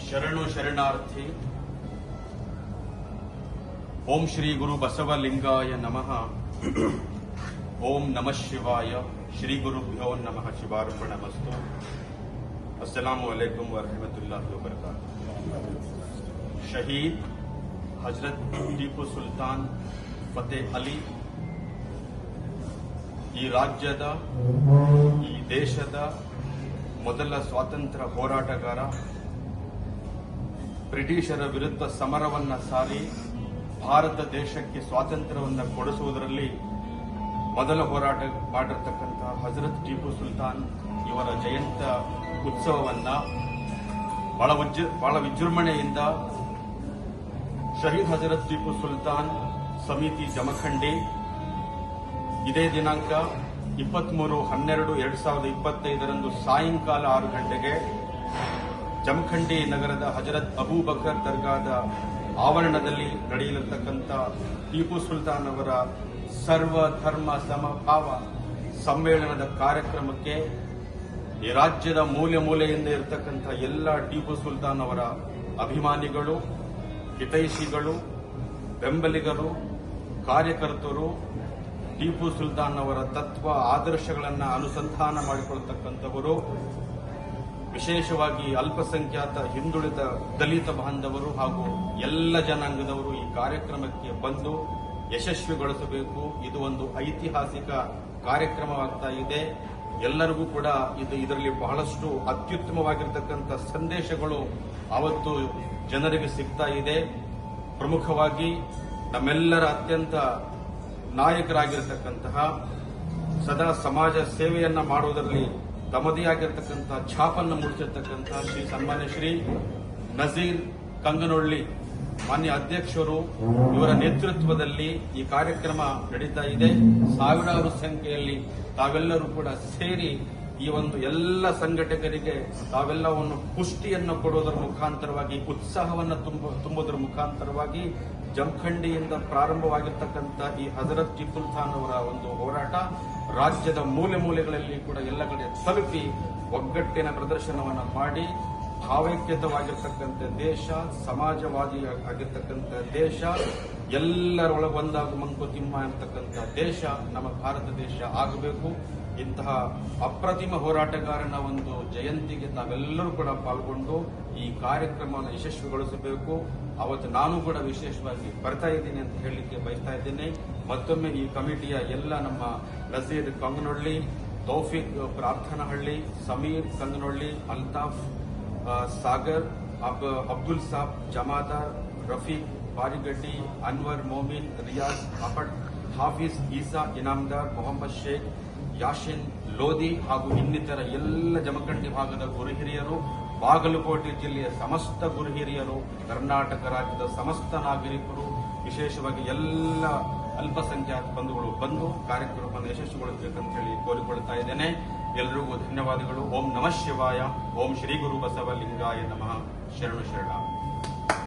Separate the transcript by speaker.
Speaker 1: ಶರಣು ಶರಣಾರ್ಥಿ. ಓಂ ಶ್ರೀ ಗುರು ಬಸವಲಿಂಗಾಯ ನಮಃ. ಓಂ ನಮಃ ಶಿವಾಯ. ಶ್ರೀ ಗುರುಭ್ಯೋ ನಮಃ. ಶಿವಾರ್ಪಣಮಸ್ತು. ಅಸ್ಸಲಾಮು ಅಲೈಕುಂ ವರಹಮತುಲ್ಲಾಹಿ ವಬರಕಾತುಹು. ಶಹೀದ್ ಹಜರತ್ ಟಿಪ್ಪು ಸುಲ್ತಾನ್ ಫತೇ ಅಲಿ ಈ ರಾಜ್ಯದ, ಈ ದೇಶದ ಮೊದಲ ಸ್ವಾತಂತ್ರ್ಯ ಹೋರಾಟಗಾರ. ಬ್ರಿಟಿಷರ ವಿರುದ್ಧ ಸಮರವನ್ನ ಸಾರಿ ಭಾರತ ದೇಶಕ್ಕೆ ಸ್ವಾತಂತ್ರ್ಯವನ್ನು ಕೊಡಿಸುವುದರಲ್ಲಿ ಮೊದಲ ಹೋರಾಟ ಮಾಡಿರತಕ್ಕಂತಹ ಹಜರತ್ ಟಿಪ್ಪು ಸುಲ್ತಾನ್ ಇವರ ಜಯಂತ ಉತ್ಸವವನ್ನ ಬಹಳ ವಿಜೃಂಭಣೆಯಿಂದ ಶಹೀದ್ ಹಜರತ್ ಟಿಪ್ಪು ಸುಲ್ತಾನ್ ಸಮಿತಿ ಜಮಖಂಡಿ ಇದೇ ದಿನಾಂಕ 23/12/2025 ಸಾಯಂಕಾಲ 6 ಗಂಟೆಗೆ ಜಮಖಂಡಿ ನಗರದ ಹಜರತ್ ಅಬೂಬಕರ್ ದರ್ಗಾದ ಆವರಣದಲ್ಲಿ ನಡೆಯಲಿರತಕ್ಕಂಥ ಟಿಪ್ಪು ಸುಲ್ತಾನ್ ಅವರ ಸರ್ವ ಧರ್ಮ ಸಮಭಾವ ಸಮ್ಮೇಳನದ ಕಾರ್ಯಕ್ರಮಕ್ಕೆ ಈ ರಾಜ್ಯದ ಮೂಲೆ ಮೂಲೆಯಿಂದ ಇರತಕ್ಕಂಥ ಎಲ್ಲ ಟಿಪ್ಪು ಸುಲ್ತಾನ್ ಅವರ ಅಭಿಮಾನಿಗಳು, ಹಿತೈಷಿಗಳು, ಬೆಂಬಲಿಗರು, ಕಾರ್ಯಕರ್ತರು, ಟಿಪ್ಪು ಸುಲ್ತಾನ್ ಅವರ ತತ್ವ ಆದರ್ಶಗಳನ್ನು ಅನುಸಂಧಾನ ಮಾಡಿಕೊಳ್ಳತಕ್ಕಂಥವರು, ವಿಶೇಷವಾಗಿ ಅಲ್ಪಸಂಖ್ಯಾತ ಹಿಂದುಳಿದ ದಲಿತ ಬಾಂಧವರು ಹಾಗೂ ಎಲ್ಲ ಜನಾಂಗದವರು ಈ ಕಾರ್ಯಕ್ರಮಕ್ಕೆ ಬಂದು ಯಶಸ್ವಿಗೊಳಿಸಬೇಕು. ಇದು ಒಂದು ಐತಿಹಾಸಿಕ ಕಾರ್ಯಕ್ರಮವಾಗ್ತಾ ಇದೆ. ಎಲ್ಲರಿಗೂ ಕೂಡ ಇದರಲ್ಲಿ ಬಹಳಷ್ಟು ಅತ್ಯುತ್ತಮವಾಗಿರತಕ್ಕಂಥ ಸಂದೇಶಗಳು ಅವತ್ತು ಜನರಿಗೆ ಸಿಗ್ತಾ ಇದೆ. ಪ್ರಮುಖವಾಗಿ ನಮ್ಮೆಲ್ಲರ ಅತ್ಯಂತ ನಾಯಕರಾಗಿರತಕ್ಕಂತಹ, ಸದಾ ಸಮಾಜ ಸೇವೆಯನ್ನ ಮಾಡುವುದರಲ್ಲಿ ತಮ್ಮದೇ ಆಗಿರತಕ್ಕಂಥ ಛಾಪನ್ನು ಮೂಡಿಸಿರ್ತಕ್ಕಂತಹ ಸನ್ಮಾನ್ಯ ಶ್ರೀ ನಜೀರ್ ಕಂಗನೊಳ್ಳಿ ಮಾನ್ಯ ಅಧ್ಯಕ್ಷರು ಇವರ ನೇತೃತ್ವದಲ್ಲಿ ಈ ಕಾರ್ಯಕ್ರಮ ನಡೀತಾ ಇದೆ. ಸಾವಿರಾರು ಸಂಖ್ಯೆಯಲ್ಲಿ ತಾವೆಲ್ಲರೂ ಕೂಡ ಸೇರಿ ಈ ಒಂದು ಎಲ್ಲ ಸಂಘಟಕರಿಗೆ ತಾವೆಲ್ಲವನ್ನು ಪುಷ್ಟಿಯನ್ನು ಕೊಡುವುದರ ಮುಖಾಂತರವಾಗಿ, ಉತ್ಸಾಹವನ್ನು ತುಂಬುವುದರ ಮುಖಾಂತರವಾಗಿ ಜಮಖಂಡಿಯಿಂದ ಪ್ರಾರಂಭವಾಗಿರ್ತಕ್ಕಂಥ ಈ ಹಜರತ್ ಟಿಪ್ಪು ಸುಲ್ತಾನ್ ಅವರ ಒಂದು ಹೋರಾಟ ರಾಜ್ಯದ ಮೂಲೆ ಮೂಲೆಗಳಲ್ಲಿ ಕೂಡ ಎಲ್ಲ ಕಡೆ ತಲುಪಿ ಒಗ್ಗಟ್ಟಿನ ಪ್ರದರ್ಶನವನ್ನು ಮಾಡಿ ಭಾವೈಕ್ಯತವಾಗಿರ್ತಕ್ಕಂಥ ದೇಶ, ಸಮಾಜವಾದಿ ಆಗಿರ್ತಕ್ಕಂಥ ದೇಶ, ಎಲ್ಲರೊಳಗೆ ಒಂದಾಗು ಮಂಕುತಿಮ್ಮ ಇರತಕ್ಕಂಥ ದೇಶ ನಮ್ಮ ಭಾರತ ದೇಶ ಆಗಬೇಕು. ಇಂತಹ ಅಪ್ರತಿಮ ಹೋರಾಟಗಾರನ ಒಂದು ಜಯಂತಿಗೆ ತಾವೆಲ್ಲರೂ ಕೂಡ ಪಾಲ್ಗೊಂಡು ಈ ಕಾರ್ಯಕ್ರಮವನ್ನು ಯಶಸ್ವಿಗೊಳಿಸಬೇಕು. ಅವತ್ತು ನಾನು ಕೂಡ ವಿಶೇಷವಾಗಿ ಬರ್ತಾ ಇದ್ದೀನಿ ಅಂತ ಹೇಳಲಿಕ್ಕೆ ಬಯಸ್ತಾ ಇದ್ದೇನೆ. ಮತ್ತೊಮ್ಮೆ ಈ ಕಮಿಟಿಯ ಎಲ್ಲ ನಮ್ಮ ನಜೀರ್ ಕಂಗನೊಳ್ಳಿ, ತೌಫಿಕ್ ಪ್ರಾರ್ಥನಹಳ್ಳಿ, ಸಮೀರ್ ಕಂಗನೊಳ್ಳಿ, ಅಲ್ತಾಫ್ ಸಾಗರ್, ಅಬ್ದುಲ್ ಸಾಬ್ ಜಮಾದಾರ್, ರಫೀಕ್ ಬಾರಿಗಡ್ಡಿ, ಅನ್ವರ್ ಮೋಮಿನ್, ರಿಯಾಜ್ ಅಫಡ್, ಹಾಫೀಜ್ ಈಸಾ ಇನಾಮ್ದಾರ್, ಮೊಹಮ್ಮದ್ ಶೇಖ್, ಯಾಶಿನ್ ಲೋಧಿ ಹಾಗೂ ಇನ್ನಿತರ ಎಲ್ಲ ಜಮಖಂಡಿ ಭಾಗದ ಗುರು ಹಿರಿಯರು, ಬಾಗಲಕೋಟೆ ಜಿಲ್ಲೆಯ ಸಮಸ್ತ ಗುರು ಹಿರಿಯರು, ಕರ್ನಾಟಕ ರಾಜ್ಯದ ಸಮಸ್ತ ನಾಗರಿಕರು, ವಿಶೇಷವಾಗಿ ಎಲ್ಲ ಅಲ್ಪಸಂಖ್ಯಾತ ಬಂಧುಗಳು ಬಂದು ಕಾರ್ಯಕ್ರಮವನ್ನು ಯಶಸ್ವಿಗೊಳಿಸಬೇಕಂತ ಹೇಳಿ ಕೋರಿಕೊಳ್ತಾ ಇದ್ದೇನೆ. ಎಲ್ಲರಿಗೂ ಧನ್ಯವಾದಗಳು. ಓಂ ನಮಃ ಶಿವಾಯ. ಓಂ ಶ್ರೀ ಗುರು ಬಸವಲಿಂಗಾಯ ನಮಃ. ಶರಣು ಶರಣ.